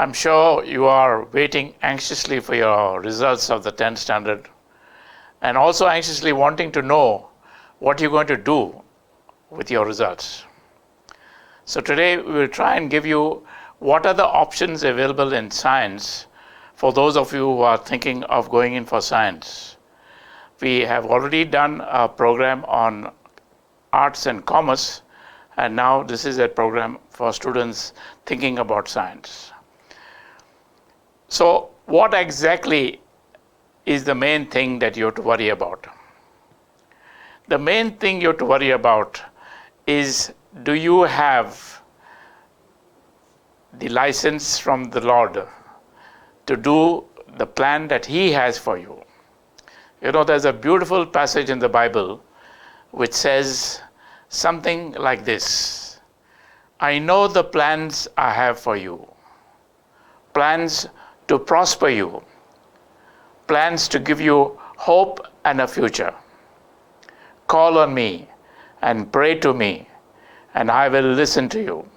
I'm sure you are waiting anxiously for your results of the 10th standard and also anxiously wanting to know what you're going to do with your results. So today we will try and give you what are the options available in science for those of you who are thinking of going in for science. We have already done a program on arts and commerce, and now this is a program for students thinking about science. So what exactly is the main thing that you have to worry about? The main thing you have to worry about is, do you have the license from the Lord to do the plan that He has for you? You know, there's a beautiful passage in the Bible which says something like this: I know the plans I have for you, plans to prosper you, plans to give you hope and a future. Call on me and pray to me, and I will listen to you.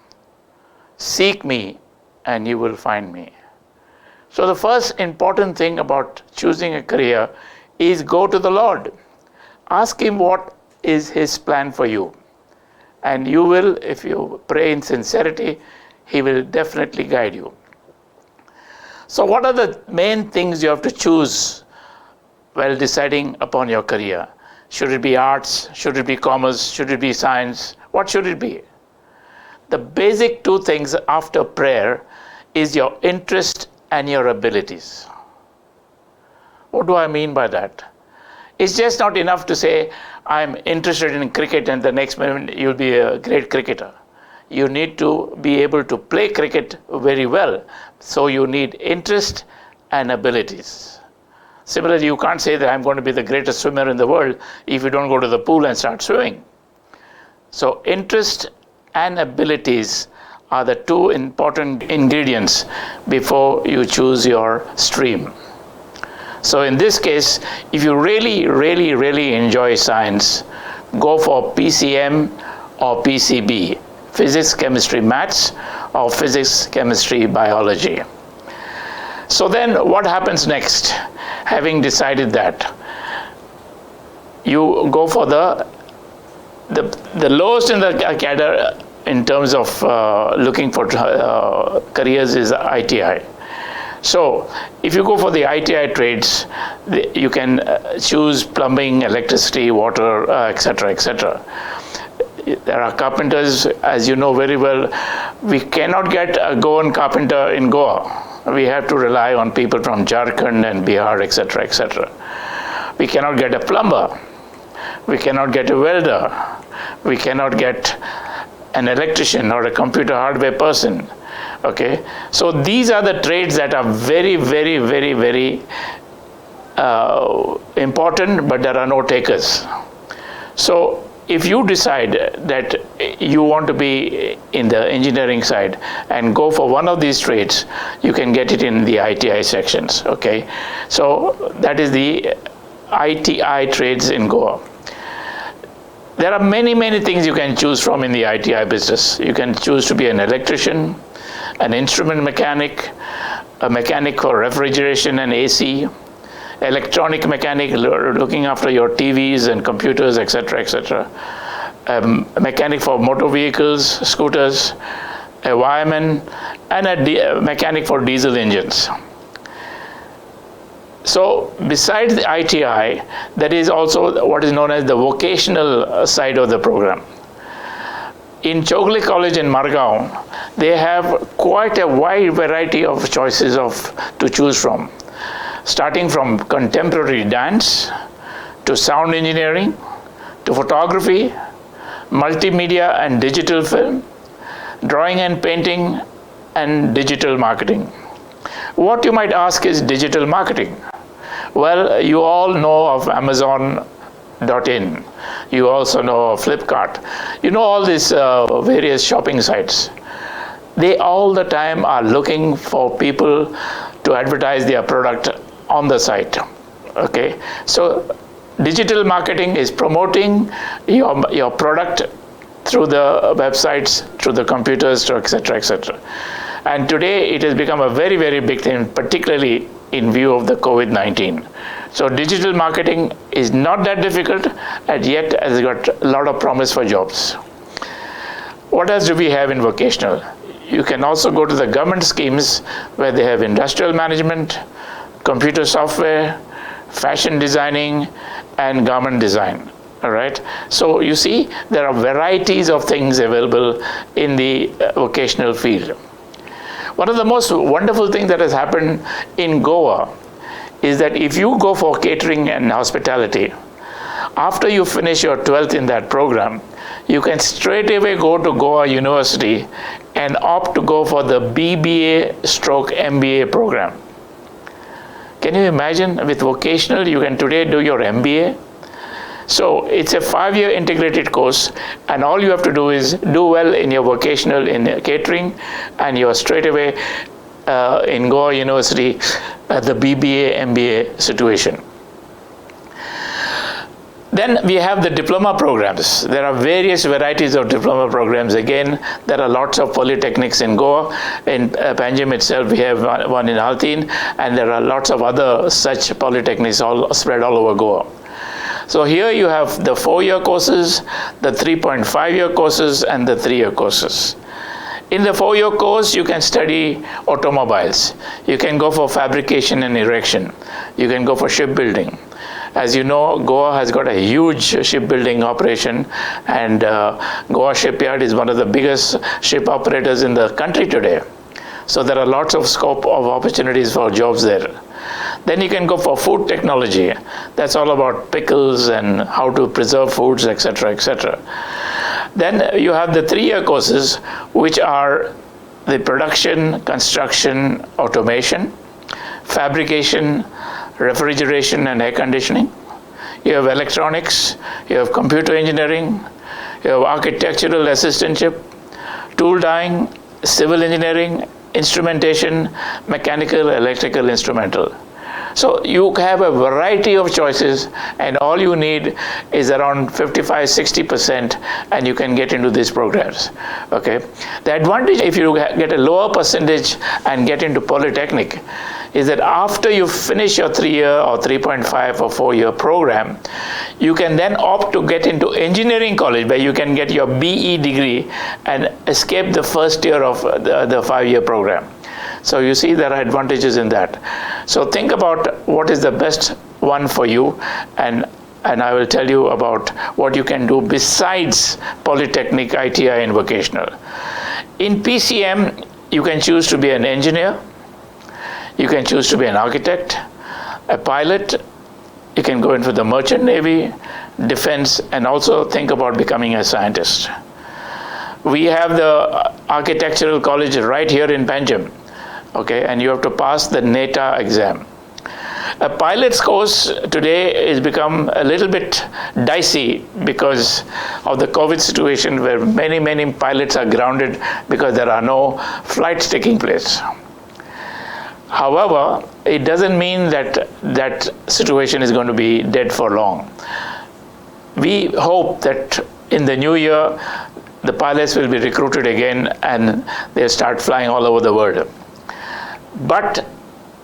Seek me, and you will find me. So the first important thing about choosing a career is go to the Lord. Ask Him what is His plan for you. And you will, if you pray in sincerity, He will definitely guide you. So what are the main things you have to choose while deciding upon your career? Should it be arts? Should it be commerce? Should it be science? What should it be? The basic two things after prayer is your interest and your abilities. What do I mean by that? It's just not enough to say, I'm interested in cricket, and the next minute you'll be a great cricketer. You need to be able to play cricket very well. So you need interest and abilities. Similarly, you can't say that I'm going to be the greatest swimmer in the world if you don't go to the pool and start swimming. So interest and abilities are the two important ingredients before you choose your stream. So in this case, if you really enjoy science, go for PCM or PCB, physics, chemistry, maths, or physics, chemistry, biology. So then what happens next? Having decided that, you go for the lowest in the cadre in terms of looking for careers is ITI. So if you go for the ITI trades, you can choose plumbing, electricity, water, etc., etc. There are carpenters, as you know very well. We cannot get a Goan carpenter in Goa. We have to rely on people from Jharkhand and Bihar, etc., etc. We cannot get a plumber. We cannot get a welder. We cannot get an electrician or a computer hardware person. Okay, so these are the trades that are very important, but there are no takers. So if you decide that you want to be in the engineering side and go for one of these trades, you can get it in the ITI sections. Okay, so that is the ITI trades in Goa. There are many things you can choose from in the ITI business. You can choose to be an electrician, an instrument mechanic, a mechanic for refrigeration and AC, electronic mechanic looking after your TVs and computers, etc., etc., a mechanic for motor vehicles, scooters, a wireman, and a mechanic for diesel engines. So besides the ITI, there is also what is known as the vocational side of the program. In Chogle College in Margao, they have quite a wide variety of choices to choose from, starting from contemporary dance to sound engineering to photography, multimedia and digital film, drawing and painting, and digital marketing. What you might ask is digital marketing. Well, you all know of Amazon.in. You also know of Flipkart. You know all these various shopping sites. They all the time are looking for people to advertise their product on the site. Okay, so digital marketing is promoting your product through the websites, through the computers, etc., etc. And today it has become a very, very big thing, particularly in view of the COVID-19. So digital marketing is not that difficult, and yet has got a lot of promise for jobs. What else do we have in vocational? You can also go to the government schemes where they have industrial management, computer software, fashion designing, and garment design. All right. So you see, there are varieties of things available in the vocational field. One of the most wonderful things that has happened in Goa is that if you go for catering and hospitality, after you finish your 12th in that program, you can straight away go to Goa University and opt to go for the BBA/MBA program. Can you imagine, with vocational, you can today do your MBA? So it's a 5-year integrated course, and all you have to do is do well in your vocational in catering, and you're straight away in Goa University at the BBA/MBA situation. Then we have the diploma programs. There are various varieties of diploma programs. Again, there are lots of polytechnics in Goa. In Panjim itself, we have one in Altin, and there are lots of other such polytechnics all spread all over Goa. So here you have the 4-year courses, the 3.5-year courses, and the 3-year courses. In the 4-year course, you can study automobiles. You can go for fabrication and erection. You can go for shipbuilding. As you know, Goa has got a huge shipbuilding operation, and Goa Shipyard is one of the biggest ship operators in the country today. So there are lots of scope of opportunities for jobs there. Then you can go for food technology. That's all about pickles and how to preserve foods, etc., etc. Then you have the 3-year courses, which are the production, construction, automation, fabrication, refrigeration and air conditioning. You have electronics, you have computer engineering, you have architectural assistantship, tool dyeing, civil engineering, instrumentation, mechanical, electrical, instrumental. So you have a variety of choices, and all you need is around 55-60%, and you can get into these programs. Okay. The advantage if you get a lower percentage and get into polytechnic is that after you finish your 3-year or 3.5 or 4-year program, you can then opt to get into engineering college, where you can get your BE degree and escape the first year of the 5-year program. So you see, there are advantages in that. So think about what is the best one for you, and I will tell you about what you can do besides polytechnic, ITI, and vocational. In PCM, you can choose to be an engineer, you can choose to be an architect, a pilot, you can go into the merchant navy, defense, and also think about becoming a scientist. We have the architectural college right here in Panjim. Okay, and you have to pass the NETA exam. A pilot's course today has become a little bit dicey because of the COVID situation, where many pilots are grounded because there are no flights taking place. However, it doesn't mean that that situation is going to be dead for long. We hope that in the new year, the pilots will be recruited again and they'll start flying all over the world. But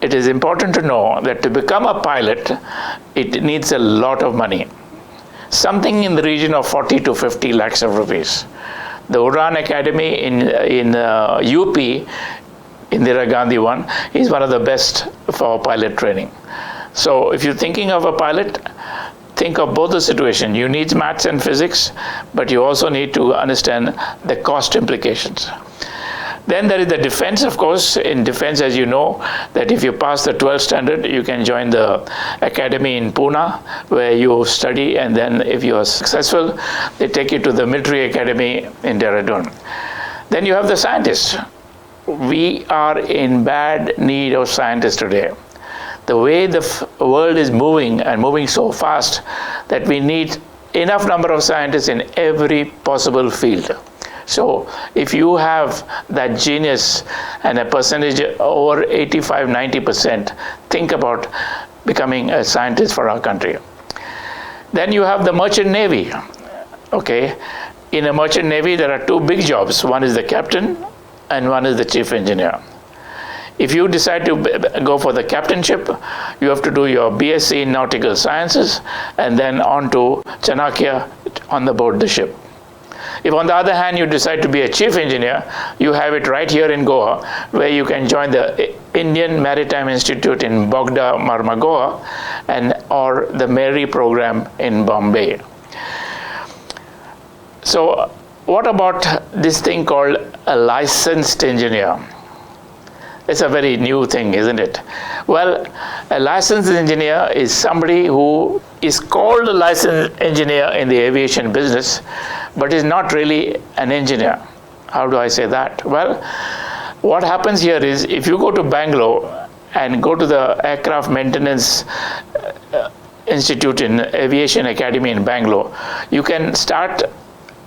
it is important to know that to become a pilot, it needs a lot of money. Something in the region of 40 to 50 lakhs of rupees. The Udan Academy in UP, Indira Gandhi one, is one of the best for pilot training. So if you're thinking of a pilot, think of both the situation. You need maths and physics, but you also need to understand the cost implications. Then there is the defense, of course. In defense, as you know, that if you pass the 12th standard, you can join the academy in Pune, where you study, and then if you are successful, they take you to the military academy in Dehradun. Then you have the scientists. We are in bad need of scientists today. The way the world is moving, and moving so fast, that we need enough number of scientists in every possible field. So if you have that genius and a percentage over 85-90%, think about becoming a scientist for our country. Then you have the merchant navy. Okay, in a merchant navy there are two big jobs. One is the captain, and one is the chief engineer. If you decide to go for the captainship, you have to do your BSc in Nautical Sciences and then on to Chanakya on the board the ship. If on the other hand you decide to be a chief engineer, you have it right here in Goa, where you can join the Indian Maritime Institute in Bogda, Marmagoa, or the Mary program in Bombay. So what about this thing called a licensed engineer? It's a very new thing, isn't it? Well, a licensed engineer is somebody who is called a licensed engineer in the aviation business, but is not really an engineer. How do I say that? Well, what happens here is, if you go to Bangalore and go to the Aircraft Maintenance Institute in Aviation Academy in Bangalore, you can start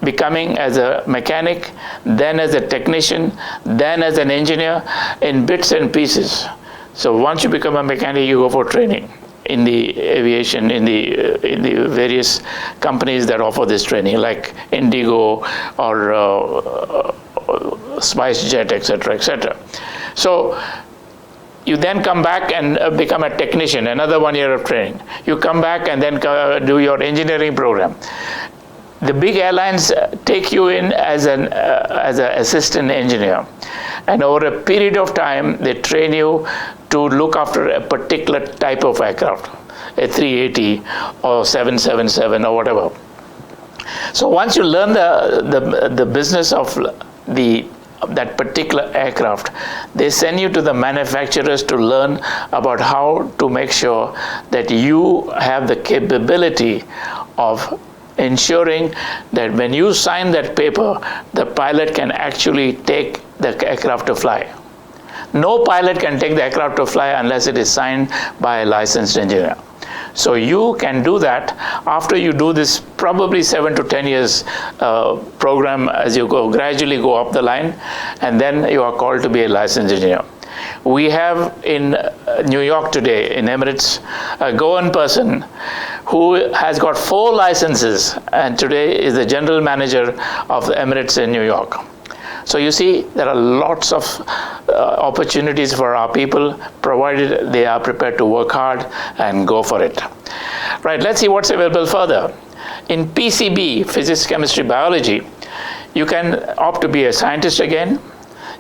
becoming as a mechanic, then as a technician, then as an engineer in bits and pieces. So once you become a mechanic, you go for training in the aviation, in the various companies that offer this training, like Indigo or SpiceJet, etc., etc. So you then come back and become a technician, another 1 year of training. You come back and then do your engineering program. The big airlines take you in as an assistant engineer, and over a period of time they train you to look after a particular type of aircraft, a 380 or 777 or whatever. So once you learn the business of that particular aircraft, they send you to the manufacturers to learn about how to make sure that you have the capability of ensuring that when you sign that paper, the pilot can actually take the aircraft to fly. No pilot can take the aircraft to fly unless it is signed by a licensed engineer. So you can do that after you do this probably 7 to 10 years program as you gradually go up the line, and then you are called to be a licensed engineer. We have in New York today, in Emirates, a Goan person who has got 4 licenses and today is the general manager of the Emirates in New York. So you see, there are lots of opportunities for our people, provided they are prepared to work hard and go for it. Right, let's see what's available further. In PCB, physics, chemistry, biology, you can opt to be a scientist again.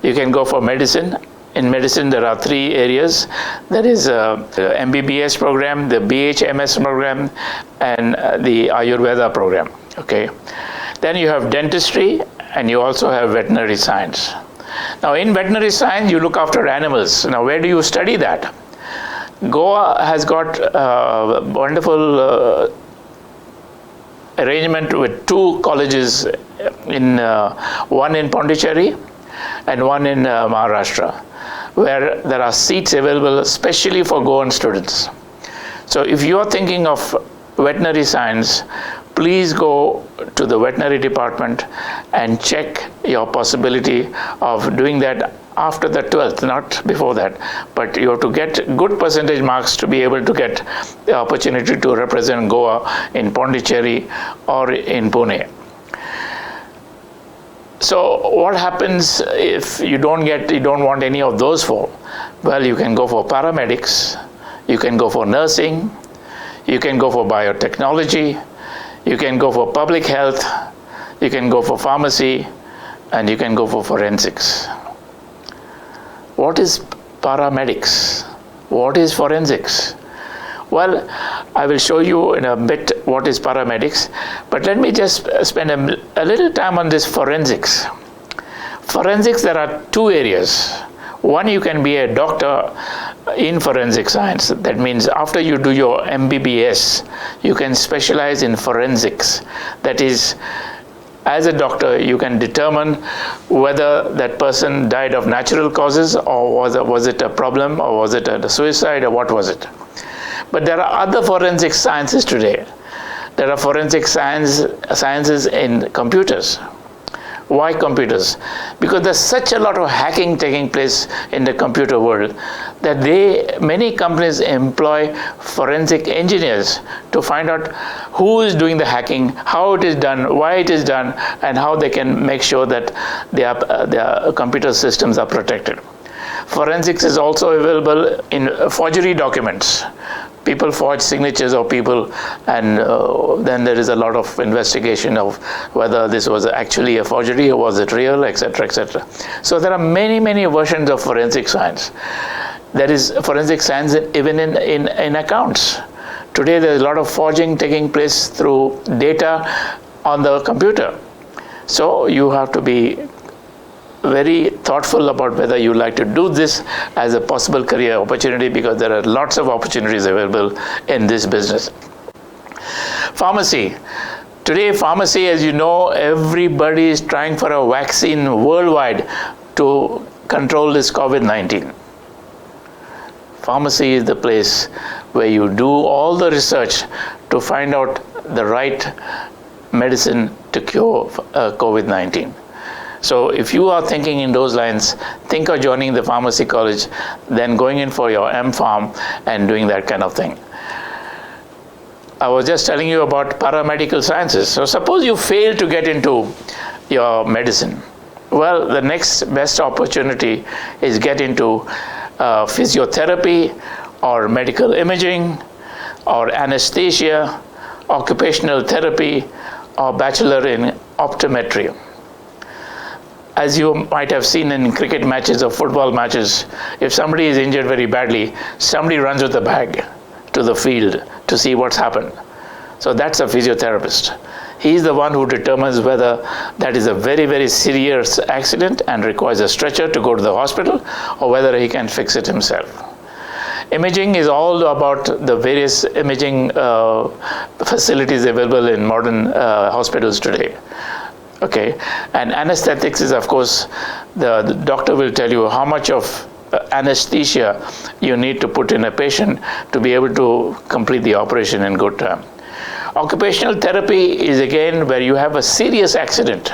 You can go for medicine. In medicine, there are 3 areas. There is the MBBS program, the BHMS program, and the Ayurveda program. Okay. Then you have dentistry, and you also have veterinary science. Now, in veterinary science, you look after animals. Now, where do you study that? Goa has got a wonderful arrangement with 2 colleges, one in Pondicherry and one in Maharashtra, where there are seats available especially for Goan students. So if you are thinking of veterinary science, please go to the veterinary department and check your possibility of doing that after the 12th, not before that. But you have to get good percentage marks to be able to get the opportunity to represent Goa in Pondicherry or in Pune. So what happens if you don't want any of those 4? Well, you can go for paramedics, you can go for nursing, you can go for biotechnology, you can go for public health, you can go for pharmacy, and you can go for forensics. What is paramedics? What is forensics? Well, I will show you in a bit what is paramedics, but let me just spend a little time on this forensics. Forensics, there are 2 areas. One, you can be a doctor in forensic science. That means after you do your MBBS, you can specialize in forensics. That is, as a doctor, you can determine whether that person died of natural causes, or was it a problem, or was it a suicide, or what was it. But there are other forensic sciences today. There are forensic sciences in computers, Why computers? Because there's such a lot of hacking taking place in the computer world that many companies employ forensic engineers to find out who is doing the hacking, how it is done, why it is done, and how they can make sure that their computer systems are protected. Forensics is also available in forgery documents. People forge signatures of people, and then there is a lot of investigation of whether this was actually a forgery or was it real, etc., etc. So there are many, many versions of forensic science. There is forensic science even in accounts. Today there is a lot of forging taking place through data on the computer. So you have to be very thoughtful about whether you like to do this as a possible career opportunity, because there are lots of opportunities available in this business. Pharmacy. Today, pharmacy, as you know, everybody is trying for a vaccine worldwide to control this COVID-19. Pharmacy is the place where you do all the research to find out the right medicine to cure COVID-19. So if you are thinking in those lines, think of joining the pharmacy college, then going in for your M.Pharm and doing that kind of thing. I was just telling you about paramedical sciences. So suppose you fail to get into your medicine. Well, the next best opportunity is get into physiotherapy or medical imaging or anesthesia, occupational therapy, or bachelor in optometry. As you might have seen in cricket matches or football matches, if somebody is injured very badly, somebody runs with a bag to the field to see what's happened. So that's a physiotherapist. He's the one who determines whether that is a very, very serious accident and requires a stretcher to go to the hospital, or whether he can fix it himself. Imaging is all about the various imaging facilities available in modern hospitals today. Okay, and anesthetics is, of course, the doctor will tell you how much of anesthesia you need to put in a patient to be able to complete the operation in good time. Occupational therapy is again where you have a serious accident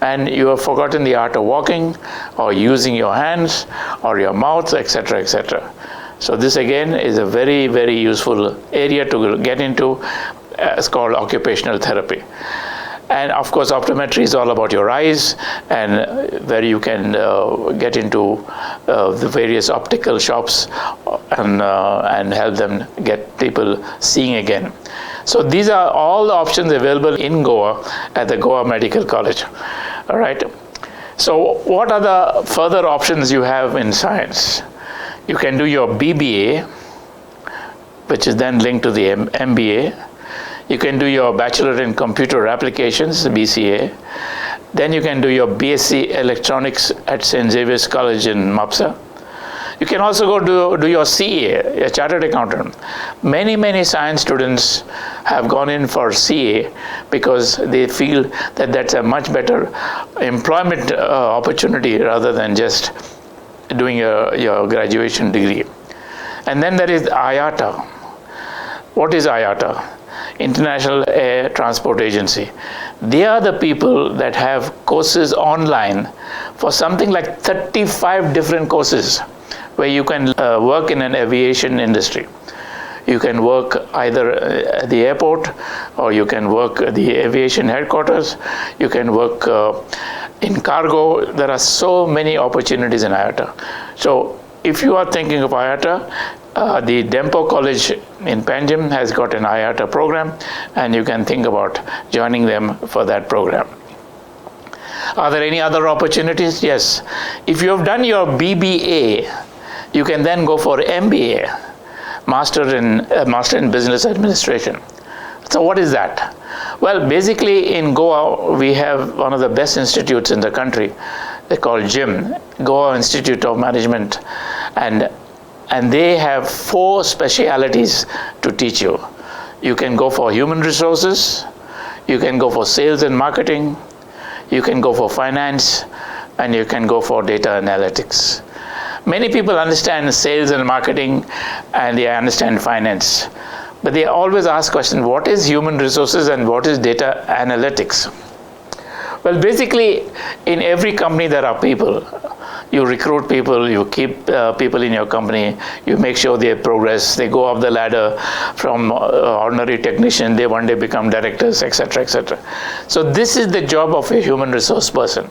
and you have forgotten the art of walking or using your hands or your mouth, etc., etc. So this again is a very, very useful area to get into. It's called occupational therapy. And of course, optometry is all about your eyes, and where you can get into the various optical shops and help them get people seeing again. So these are all the options available in Goa at the Goa Medical College. All right. So what are the further options you have in science? You can do your BBA, which is then linked to the MBA. You can do your Bachelor in Computer Applications, BCA. Then you can do your BSc Electronics at St. Xavier's College in Mapsa. You can also go do your CA, a Chartered Accountant. Many, many science students have gone in for CA because they feel that that's a much better employment opportunity rather than just doing your graduation degree. And then there is IATA. What is IATA? International Air Transport Agency. They are the people that have courses online for something like 35 different courses where you can work in an aviation industry. You can work either at the airport, or you can work at the aviation headquarters. You can work in cargo. There are so many opportunities in IATA. So if you are thinking of IATA, the Dempo College in Panjim has got an IATA program, and you can think about joining them for that program. Are there any other opportunities? Yes. If you have done your BBA, you can then go for MBA, Master in Business Administration. So what is that? Well, basically in Goa, we have one of the best institutes in the country. They're called GIM, Goa Institute of Management, and they have 4 specialities to teach you. You can go for human resources, you can go for sales and marketing, you can go for finance, and you can go for data analytics. Many people understand sales and marketing, and they understand finance, but they always ask questions, what is human resources and what is data analytics? Well, basically, in every company there are people. You recruit people, you keep people in your company, you make sure they progress, they go up the ladder from ordinary technician, they one day become directors, etc., etc. So this is the job of a human resource person.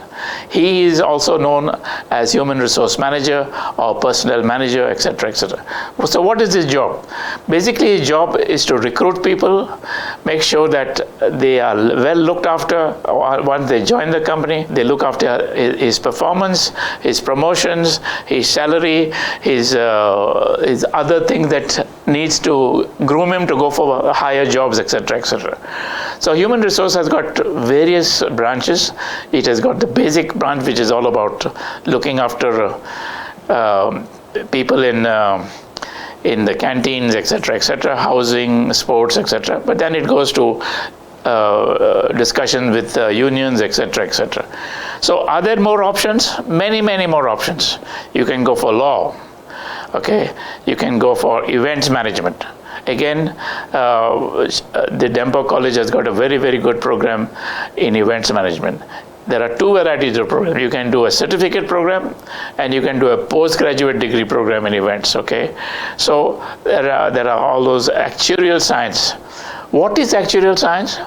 He is also known as human resource manager or personnel manager, etc., etc. So what is his job? Basically, his job is to recruit people, make sure that they are well looked after once they join the company. They look after his performance, his promotions, his salary, his other things that needs to groom him to go for higher jobs, etc., etc. So human resource has got various branches. It has got the basic branch, which is all about looking after people in the canteens, etc., etc., housing, sports, etc. But then it goes to discussion with unions, etc., etc. So are there more options? Many, many more options. You can go for law. Okay, you can go for events management. Again, the Dempo College has got a very, very good program in events management. There are two varieties of programs. You can do a certificate program and you can do a postgraduate degree program in events. Okay, so there are all those actuarial science. What is actuarial science?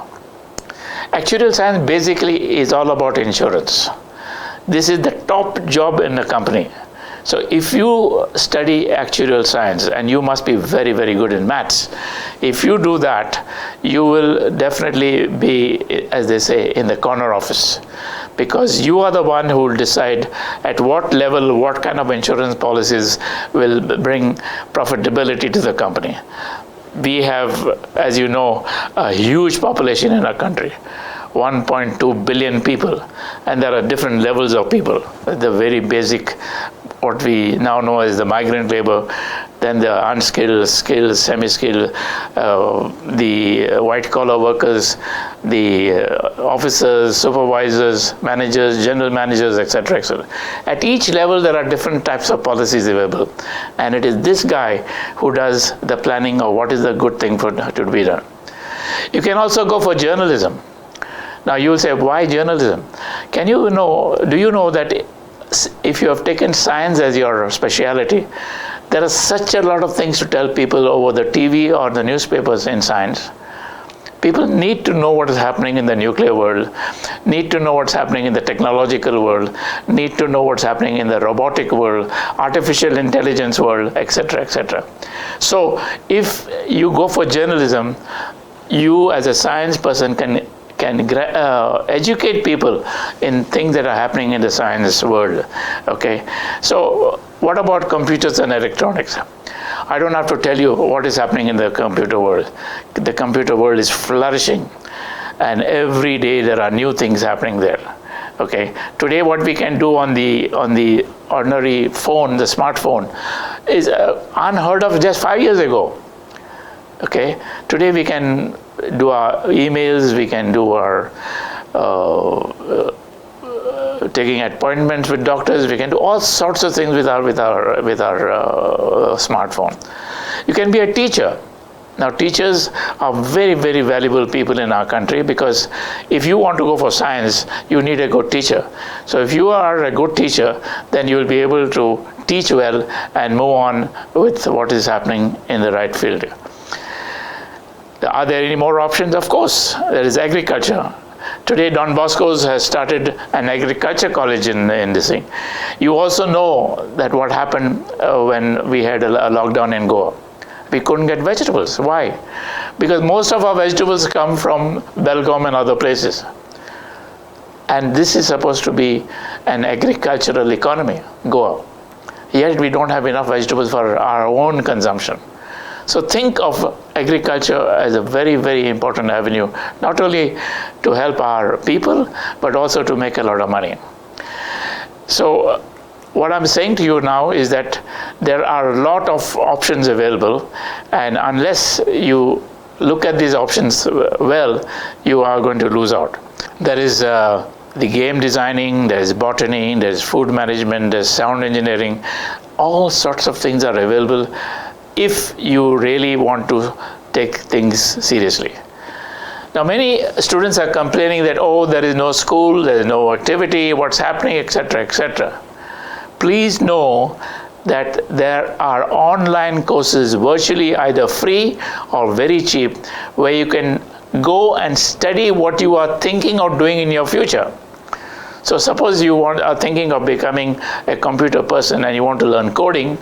Actuarial science basically is all about insurance. This is the top job in a company. So if you study actuarial science, and you must be very, very good in maths, if you do that, you will definitely be, as they say, in the corner office, because you are the one who will decide at what level, what kind of insurance policies will bring profitability to the company. We have, as you know, a huge population in our country, 1.2 billion people, and there are different levels of people. The very basic, what we now know as the migrant labor, then the unskilled, skilled, semi-skilled, the white-collar workers, the officers, supervisors, managers, general managers, etc., etc. At each level, there are different types of policies available, and it is this guy who does the planning of what is the good thing to be done. You can also go for journalism. Now you will say, why journalism? Do you know that if you have taken science as your specialty, there are such a lot of things to tell people over the TV or the newspapers in science. People need to know what is happening in the nuclear world, need to know what's happening in the technological world, need to know what's happening in the robotic world, artificial intelligence world, etc., etc. So if you go for journalism, you as a science person can educate people in things that are happening in the science world. Okay, so what about computers and electronics? I don't have to tell you what is happening in the computer world. The computer world is flourishing, and every day there are new things happening there. Okay, today what we can do on the ordinary phone, the smartphone, is unheard of just 5 years ago. Okay, today we can do our emails, we can do our taking appointments with doctors, we can do all sorts of things with our smartphone. You can be a teacher. Now teachers are very, very valuable people in our country, because if you want to go for science, you need a good teacher. So if you are a good teacher, then you will be able to teach well and move on with what is happening in the right field. Are there any more options? Of course, there is agriculture. Today, Don Bosco's has started an agriculture college in this thing. You also know that what happened when we had a lockdown in Goa. We couldn't get vegetables. Why? Because most of our vegetables come from Belgaum and other places. And this is supposed to be an agricultural economy, Goa. Yet we don't have enough vegetables for our own consumption. So think of agriculture as a very, very important avenue, not only to help our people, but also to make a lot of money. So what I'm saying to you now is that there are a lot of options available, and unless you look at these options well, you are going to lose out. There is the game designing, there's botany, there's food management, there's sound engineering. All sorts of things are available if you really want to take things seriously. Now, many students are complaining that, oh, there is no school, there is no activity, what's happening, etc., etc. Please know that there are online courses, virtually either free or very cheap, where you can go and study what you are thinking of doing in your future. So suppose you are thinking of becoming a computer person and you want to learn coding,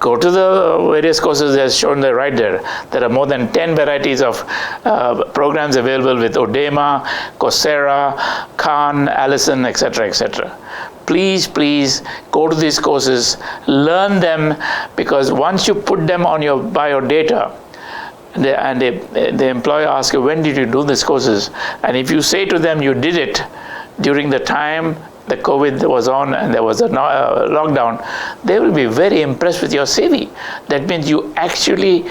go to the various courses as shown there, right there. There are more than 10 varieties of programs available with Udemy, Coursera, Khan, Allison, etc., etc. Please go to these courses, learn them, because once you put them on your biodata, the employer asks you, when did you do these courses? And if you say to them you did it during the time the COVID was on and there was a lockdown, they will be very impressed with your CV. That means you actually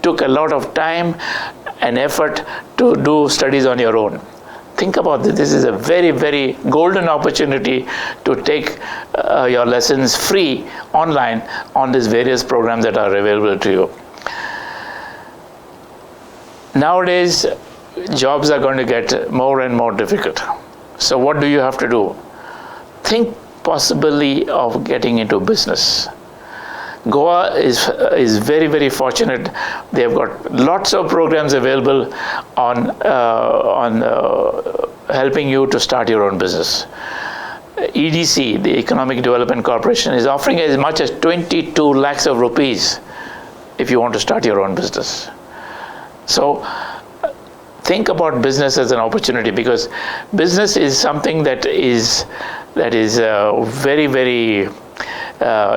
took a lot of time and effort to do studies on your own. Think about this. This is a very, very golden opportunity to take your lessons free online on these various programs that are available to you. Nowadays, jobs are going to get more and more difficult. So what do you have to do? Think possibly of getting into business. Goa is very, very fortunate. They've got lots of programs available on helping you to start your own business. EDC, the Economic Development Corporation, is offering as much as 22 lakhs of rupees if you want to start your own business. So think about business as an opportunity, because business is something that is very, very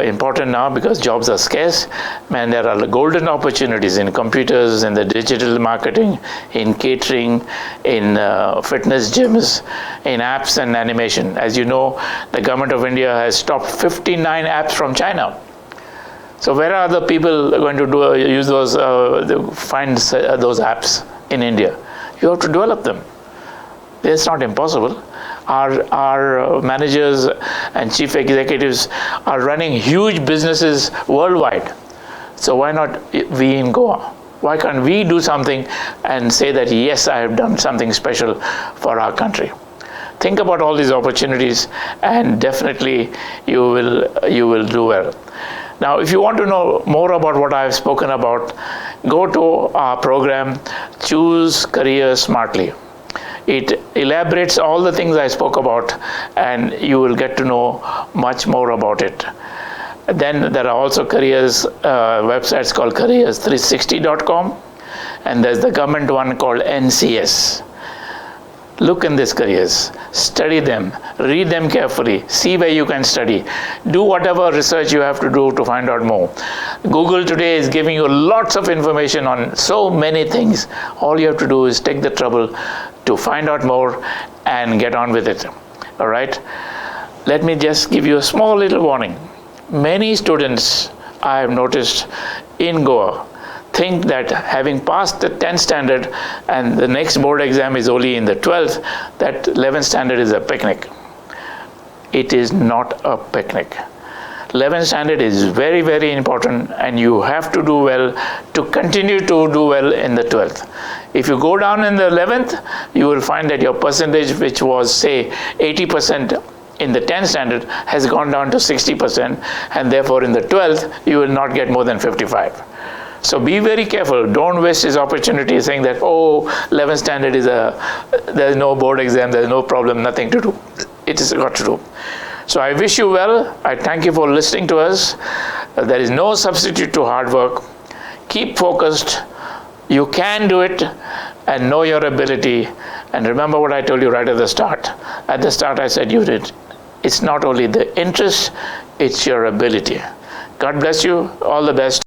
important now, because jobs are scarce, and there are golden opportunities in computers, in the digital marketing, in catering, in fitness gyms, in apps and animation. As you know, the government of India has stopped 59 apps from China. So where are the people going to use those, find those apps in India? You have to develop them. It's not impossible. Our managers and chief executives are running huge businesses worldwide. So why not we in Goa? Why can't we do something and say that, yes, I have done something special for our country? Think about all these opportunities, and definitely you will do well. Now, if you want to know more about what I have spoken about, go to our program, Choose Career Smartly. It elaborates all the things I spoke about, and you will get to know much more about it. Then there are also careers websites called careers360.com, and there's the government one called NCS. Look in these careers, study them, read them carefully, see where you can study, do whatever research you have to do to find out more. Google today is giving you lots of information on so many things. All you have to do is take the trouble to find out more and get on with it. All right? Let me just give you a small little warning. Many students, I have noticed in Goa, think that having passed the 10th standard and the next board exam is only in the 12th, that 11th standard is a picnic. It is not a picnic. 11th standard is very, very important, and you have to do well to continue to do well in the 12th. If you go down in the 11th, you will find that your percentage, which was say 80% in the 10th standard, has gone down to 60%, and therefore in the 12th, you will not get more than 55. So be very careful. Don't waste this opportunity saying that, oh, 11th standard there's no board exam, there's no problem, nothing to do. It is got to do. So I wish you well. I thank you for listening to us. There is no substitute to hard work. Keep focused. You can do it, and know your ability. And remember what I told you right at the start. At the start I said you did. It's not only the interest, it's your ability. God bless you. All the best.